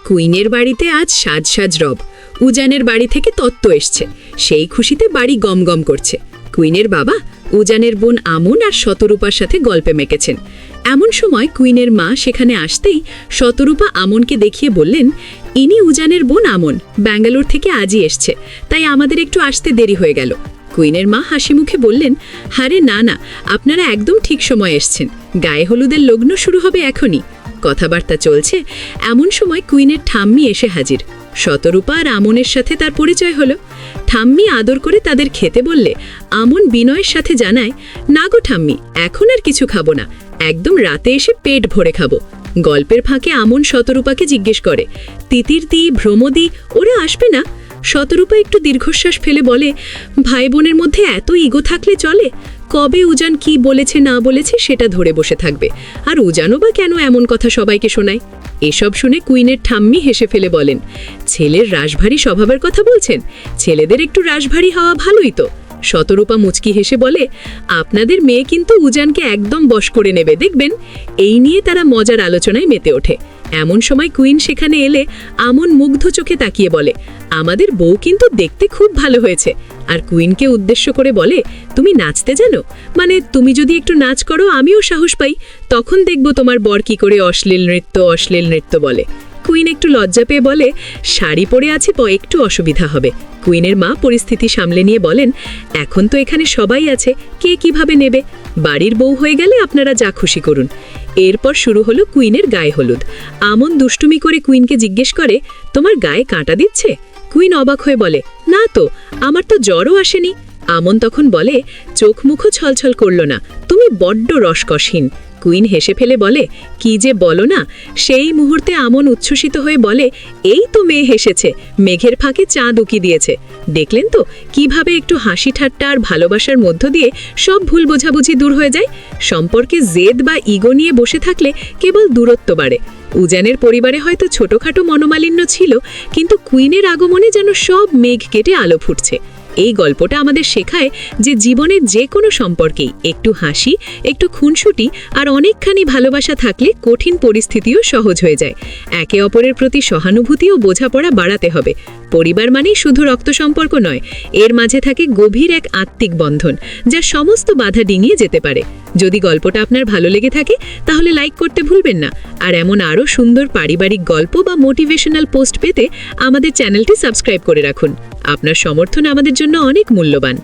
কুইনের বাড়িতে আজ সাজ সাজ রব। উজানের বাড়ি থেকে তত্ত্ব এসছে, সেই খুশিতে বাড়ি গমগম করছে। কুইনের বাবা উজানের বোন আমন আর শতরূপার সাথে গল্পে মেকেছেন। এমন সময় কুইনের মা সেখানে আসতেই শতরূপা আমনকে দেখিয়ে বললেন, ইনি উজানের বোন আমন, ব্যাঙ্গালোর থেকে আজই এসছে, তাই আমাদের একটু আসতে দেরি হয়ে গেল। কুইনের মা হাসি মুখে বললেন, হারে না না, আপনারা একদম ঠিক সময় এসছেন, গায়ে হলুদের লগ্ন শুরু হবে এখনই। কথাবার্তা চলছে, এমন সময় কুইনের ঠাম্মি এসে হাজির। শতরূপা আর আমনের সাথে তার পরিচয় হলো। ঠাম্মি আদর করে তাদের খেতে বললে আমন বিনয়ের সাথে জানায়, না গো ঠাম্মি, এখন আর কিছু খাবো না, একদম রাতে এসে পেট ভরে খাবো। গল্পের ফাঁকে আমন শতরূপাকে জিজ্ঞেস করে, তিতিরদি ভ্রমদি ওরা আসবে না? শতরূপা একটু দীর্ঘশ্বাস ফেলে বলে, ভাই বোনের মধ্যে এত ইগো থাকলে চলে? কবে উজান কি বলেছে না বলেছে সেটা ধরে বসে থাকবে, আর উজানও বা কেন এমন কথা সবাইকে শোনায়? এসব শুনে কুইনের ঠাম্মি হেসে ফেলে বলেন, ছেলের রাশভারী স্বভাবের কথা বলছেন? ছেলেদের একটু রাশভারী হওয়া ভালোই তো। শতরূপা মুচকি হেসে বলে, আপনাদের মেয়ে কিন্তু উজানকে একদম বশ করে নেবে, দেখবেন। এই নিয়ে তারা মজার আলোচনায় মেতে ওঠে। এমন সময় কুইন সেখানে এলে আমন মুগ্ধ চোখে তাকিয়ে বলে, আমাদের বউ কিন্তু দেখতে খুব ভালো হয়েছে। আর কুইনকে উদ্দেশ্য করে বলে, তুমি নাচতে জানো? মানে তুমি যদি একটু নাচ করো আমিও সাহস পাই, তখন দেখব তোমার বর কি করে অশ্লীল নৃত্য বলে। কুইন একটু লজ্জা পেয়ে বলে, শাড়ি পরে আছে একটু অসুবিধা হবে। কুইনের মা পরিস্থিতি সামলে নিয়ে বলেন, এখন তো এখানে সবাই আছে, কে কিভাবে নেবে? বাড়ির বউ হয়ে গেলে আপনারা যা খুশি করুন। এরপর শুরু হলো কুইনের গায়ে হলুদ। আমন দুষ্টুমি করে কুইনকে জিজ্ঞেস করে, তোমার গায়ে কাঁটা দিচ্ছে? কুইন অবাক হয়ে বলে, না তো, আমার তো জ্বরও আসেনি। আমন তখন বলে, চোখ মুখও ছলছল করল না, তুমি বড্ড রসকসহীন। কুইন হেসে ফেলে বলে, কি যে বলো না। সেই মুহূর্তে আমন উচ্ছ্বসিত হয়ে বলে, এই তো মেয়ে হেসেছে, মেঘের ফাঁকে চাঁদ উকি দিয়েছে। দেখলেন তো কিভাবে একটু হাসি ঠাট্টা আর ভালোবাসার মধ্য দিয়ে সব ভুল বোঝাবুঝি দূর হয়ে যায়। সম্পর্কে জেদ বা ইগো নিয়ে বসে থাকলে কেবল দূরত্ব বাড়ে। উজানের পরিবারে হয়তো ছোটখাটো মনোমালিন্য ছিল, কিন্তু কুইনের আগমনে যেন সব মেঘ কেটে আলো ফুটছে। এই গল্পটা আমাদের শেখায় যে জীবনের যে কোনো সম্পর্কেই একটু হাসি, একটু খুনসুটি আর অনেকখানি ভালোবাসা থাকলে কঠিন পরিস্থিতিও সহজ হয়ে যায়। একে অপরের প্রতি সহানুভূতি ও বোঝাপড়া বাড়াতে হবে। পরিবার মানেই শুধু রক্ত সম্পর্ক নয়, এর মাঝে থাকে গভীর এক আত্মিক বন্ধন, যা সমস্ত বাধা ডিঙিয়ে যেতে পারে। যদি গল্পটা আপনার ভালো লেগে থাকে তাহলে লাইক করতে ভুলবেন না। আর এমন আরও সুন্দর পারিবারিক গল্প বা মোটিভেশনাল পোস্ট পেতে আমাদের চ্যানেলটি সাবস্ক্রাইব করে রাখুন। আপনার সমর্থন আমাদের জন্য অনেক মূল্যবান।